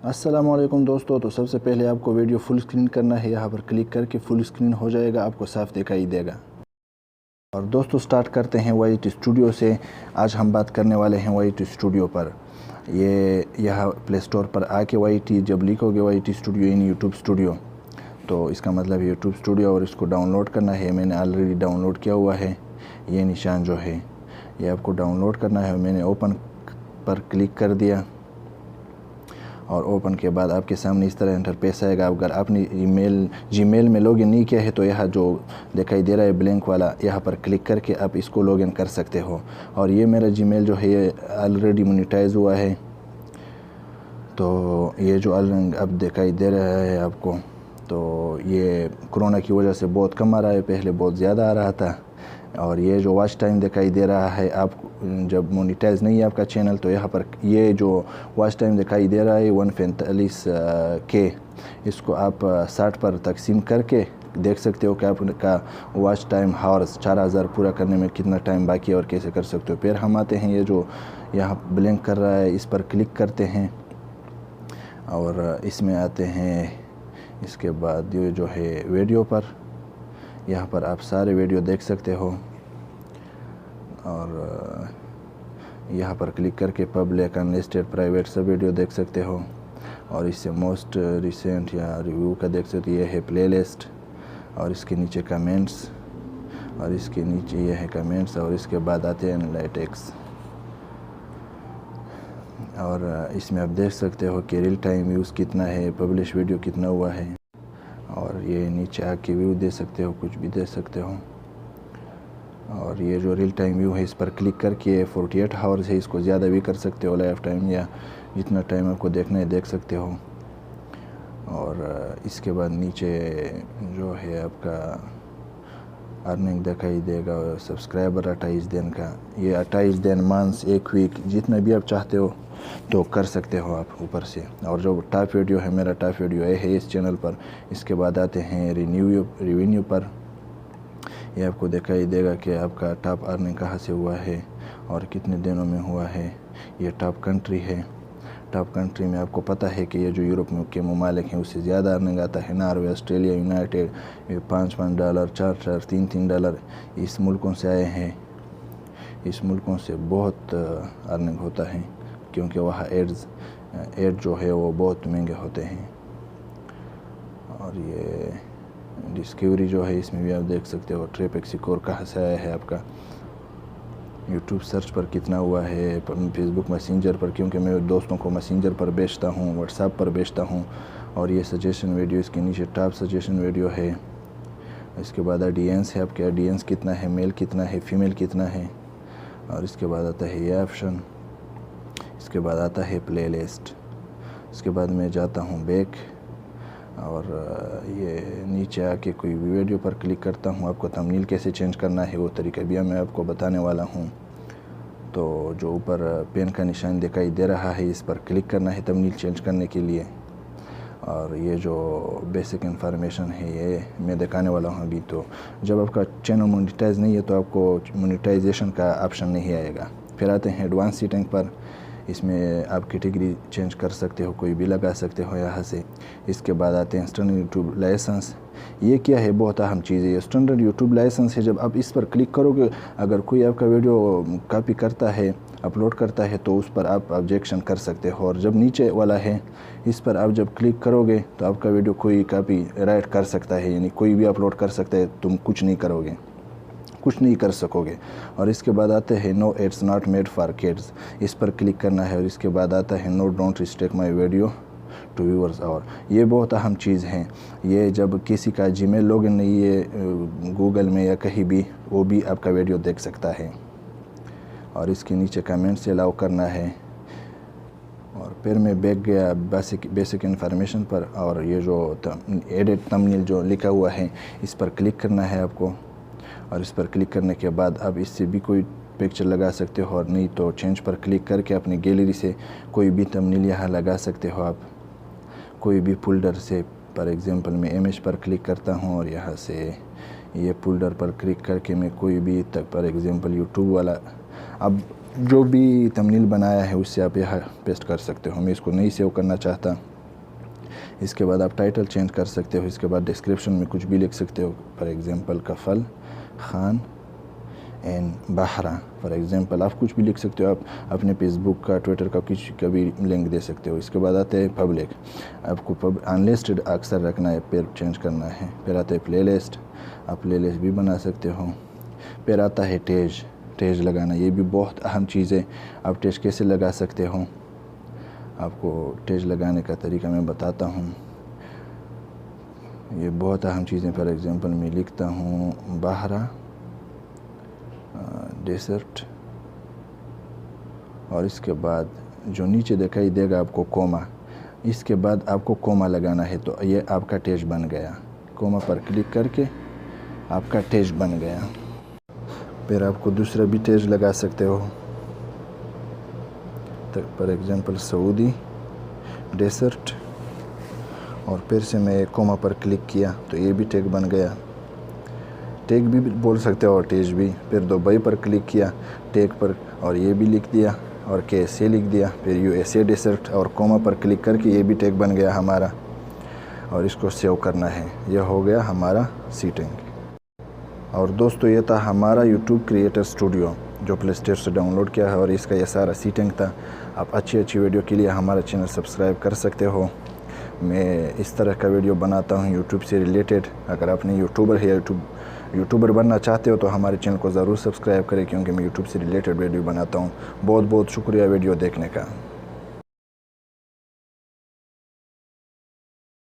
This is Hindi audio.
अस्सलामुअलैकुम दोस्तों। तो सबसे पहले आपको वीडियो फुल स्क्रीन करना है। यहाँ पर क्लिक करके फुल स्क्रीन हो जाएगा, आपको साफ दिखाई देगा। और दोस्तों स्टार्ट करते हैं वाईटी स्टूडियो से। आज हम बात करने वाले हैं वाईटी स्टूडियो पर। ये यहाँ प्ले स्टोर पर आके वाईटी जब लिखोगे YT studio in YouTube studio, तो इसका मतलब है यूट्यूब स्टूडियो, और इसको डाउनलोड करना है। मैंने ऑलरेडी डाउनलोड किया हुआ है। ये निशान जो है ये आपको डाउनलोड करना है। मैंने ओपन पर क्लिक कर दिया और ओपन के बाद आपके सामने इस तरह इंटरफेस आएगा। अगर आपने जीमेल में लॉगिन नहीं किया है तो यहाँ जो दिखाई दे रहा है ब्लैंक वाला, यहाँ पर क्लिक करके आप इसको लॉगिन कर सकते हो। और ये मेरा जीमेल जो है ये ऑलरेडी मोनेटाइज हुआ है। तो ये जो अब दिखाई दे रहा है आपको, तो ये कोरोना की वजह से बहुत कम आ रहा है, पहले बहुत ज़्यादा आ रहा था। और ये जो वॉच टाइम दिखाई दे रहा है, आप जब मोनेटाइज नहीं है आपका चैनल तो यहाँ पर ये जो वॉच टाइम दिखाई दे रहा है 145 के, इसको आप 60 पर तकसीम करके देख सकते हो कि आपका वॉच टाइम हावर्स 4000 पूरा करने में कितना टाइम बाकी है और कैसे कर सकते हो। फिर हम आते हैं ये जो यहाँ ब्लिंक कर रहा है, इस पर क्लिक करते हैं और इसमें आते हैं। इसके बाद ये जो है वीडियो पर, यहाँ पर आप सारे वीडियो देख सकते हो। और यहाँ पर क्लिक करके पब्लिक, अनलिस्टेड, प्राइवेट सब वीडियो देख सकते हो। और इससे मोस्ट रिसेंट या रिव्यू का देख सकते हो। ये है प्लेलिस्ट और इसके नीचे कमेंट्स, और इसके नीचे ये है कमेंट्स। और इसके बाद आते हैं एनालिटिक्स, और इसमें आप देख सकते हो कि रियल टाइम व्यूज़ कितना है, पब्लिश वीडियो कितना हुआ है। और ये नीचे आके व्यू दे सकते हो, कुछ भी दे सकते हो। और ये जो रियल टाइम व्यू है इस पर क्लिक करके 48 आवर्स है, इसको ज़्यादा भी कर सकते हो, लाइफ टाइम या जितना टाइम आपको देखना है देख सकते हो। और इसके बाद नीचे जो है आपका अर्निंग दिखाई देगा, सब्सक्राइबर 28 दिन का। ये 28 दिन, मंथ्स, एक वीक, जितना भी आप चाहते हो तो कर सकते हो आप ऊपर से। और जो टॉप वीडियो है, मेरा टॉप वीडियो है इस चैनल पर। इसके बाद आते हैं रिवेन्यू पर। ये आपको दिखाई देगा कि आपका टॉप अर्निंग कहाँ से हुआ है और कितने दिनों में हुआ है। ये टॉप कंट्री है। टॉप कंट्री में आपको पता है कि ये जो यूरोप के ममालिक हैं उससे ज़्यादा अर्निंग आता है। नॉर्वे, ऑस्ट्रेलिया, यूनाइटेड, $5 $4 $3 इस मुल्कों से आए हैं। इस मुल्कों से बहुत अर्निंग होता है क्योंकि वहाँ एड जो है वो बहुत महंगे होते हैं। और ये डिस्कवरी जो है इसमें भी आप देख सकते हो। ट्रैफिक स्कोर कहाँ से आया है आपका, यूट्यूब सर्च पर कितना हुआ है, फेसबुक मैसेंजर पर, क्योंकि मैं दोस्तों को मैसेंजर पर बेचता हूँ, व्हाट्सएप पर बेचता हूँ। और ये सजेशन वीडियो, इसके नीचे टॉप सजेशन वीडियो है। इसके बाद ऑडियंस है, आपके ऑडियंस कितना है, मेल कितना है, फीमेल कितना है। और इसके बाद आता है ये ऑप्शन। इसके बाद आता है प्लेलिस्ट। इसके बाद मैं जाता हूँ बैक और ये नीचे आके कोई भी वीडियो पर क्लिक करता हूँ। आपको थंबनेल कैसे चेंज करना है वो तरीका भी मैं आपको बताने वाला हूँ। तो जो ऊपर पेन का निशान दिखाई दे रहा है इस पर क्लिक करना है थंबनेल चेंज करने के लिए। और ये जो बेसिक इन्फॉर्मेशन है ये मैं दिखाने वाला हूँ अभी। तो जब आपका चैनल मोनेटाइज नहीं है तो आपको मोनेटाइजेशन का ऑप्शन नहीं आएगा। फिर आते हैं एडवांस सेटिंग पर। इसमें आप कैटेगरी चेंज कर सकते हो, कोई भी लगा सकते हो यहाँ से। इसके बाद आते हैं स्टैंडर्ड यूट्यूब लाइसेंस। ये क्या है, बहुत अहम चीज़ है। ये स्टैंडर्ड यूट्यूब लाइसेंस है। जब आप इस पर क्लिक करोगे, अगर कोई आपका वीडियो कॉपी करता है, अपलोड करता है, तो उस पर आप ऑब्जेक्शन कर सकते हो। और जब नीचे वाला है इस पर आप जब क्लिक करोगे तो आपका वीडियो कोई कॉपी राइट कर सकता है, यानी कोई भी अपलोड कर सकता है, तुम कुछ नहीं करोगे, कुछ नहीं कर सकोगे। और इसके बाद आते हैं no it's not made for kids, इस पर क्लिक करना है। और इसके बाद आता है no don't restrict my video to viewers. और ये बहुत अहम चीज़ है। ये जब किसी का जीमेल लॉगिन नहीं है गूगल में या कहीं भी, वो भी आपका वीडियो देख सकता है। और इसके नीचे कमेंट से अलाउ करना है। और फिर मैं बैक गया बेसिक इन्फॉर्मेशन पर। और ये जो एडिट थंबनेल जो लिखा हुआ है इस पर क्लिक करना है आपको। और इस पर क्लिक करने के बाद अब इससे भी कोई पिक्चर लगा सकते हो, और नहीं तो चेंज पर क्लिक करके अपनी गैलरी से कोई भी थंबनेल यहाँ लगा सकते हो आप, कोई भी फोल्डर से। फॉर एग्जांपल मैं इमेज पर क्लिक करता हूँ और यहाँ से ये फोल्डर पर क्लिक करके मैं कोई भी तक, फॉर एग्जांपल यूट्यूब वाला, अब जो भी थंबनेल बनाया है उससे आप यहाँ पेस्ट कर सकते हो। मैं इसको नहीं सेव करना चाहता इसके बाद आप टाइटल चेंज कर सकते हो। इसके बाद डिस्क्रिप्शन में कुछ भी लिख सकते हो, फॉर एग्ज़ाम्पल कफल खान एंड बहरा, फॉर एग्ज़ाम्पल आप कुछ भी लिख सकते हो। आप अपने फेसबुक का, ट्विटर का कुछ का भी लिंक दे सकते हो। इसके बाद आते हैं पब्लिक, आपको अनलिस्टेड अक्सर रखना है, फिर चेंज करना है। फिर आता है प्लेलिस्ट, आप प्लेलिस्ट भी बना सकते हो। फिर आता है टैग लगाना, ये भी बहुत अहम चीज़ है। आप टैग कैसे लगा सकते हो, आपको टैग लगाने का तरीका मैं बताता हूँ। ये बहुत अहम चीज़ें, फॉर एग्ज़ाम्पल मैं लिखता हूँ बहरा डेसर्ट, और इसके बाद जो नीचे दिखाई देगा आपको कोमा, इसके बाद आपको कोमा लगाना है, तो ये आपका टैग बन गया। कोमा पर क्लिक करके आपका टैग बन गया। फिर आपको दूसरा भी टैग लगा सकते हो, तो फॉर एग्ज़ाम्पल सऊदी डेसर्ट, और फिर से मैं कोमा पर क्लिक किया तो ये भी टैग बन गया। टैग भी बोल सकते हो और टैग भी। फिर दुबई पर क्लिक किया टैग पर, और ये भी लिख दिया और KSA लिख दिया। फिर USA डेसर्ट और कोमा पर क्लिक करके ये भी टैग बन गया हमारा, और इसको सेव करना है। यह हो गया हमारा सेटिंग। और दोस्तों ये था हमारा YouTube क्रिएटर स्टूडियो जो प्ले स्टोर से डाउनलोड किया है, और इसका ये सारा सेटिंग था। आप अच्छी वीडियो के लिए हमारा चैनल सब्सक्राइब कर सकते हो। मैं इस तरह का वीडियो बनाता हूँ यूट्यूब से रिलेटेड। अगर आपने यूट्यूबर बनना चाहते हो तो हमारे चैनल को ज़रूर सब्सक्राइब करें, क्योंकि मैं यूट्यूब से रिलेटेड वीडियो बनाता हूँ। बहुत बहुत शुक्रिया वीडियो देखने का।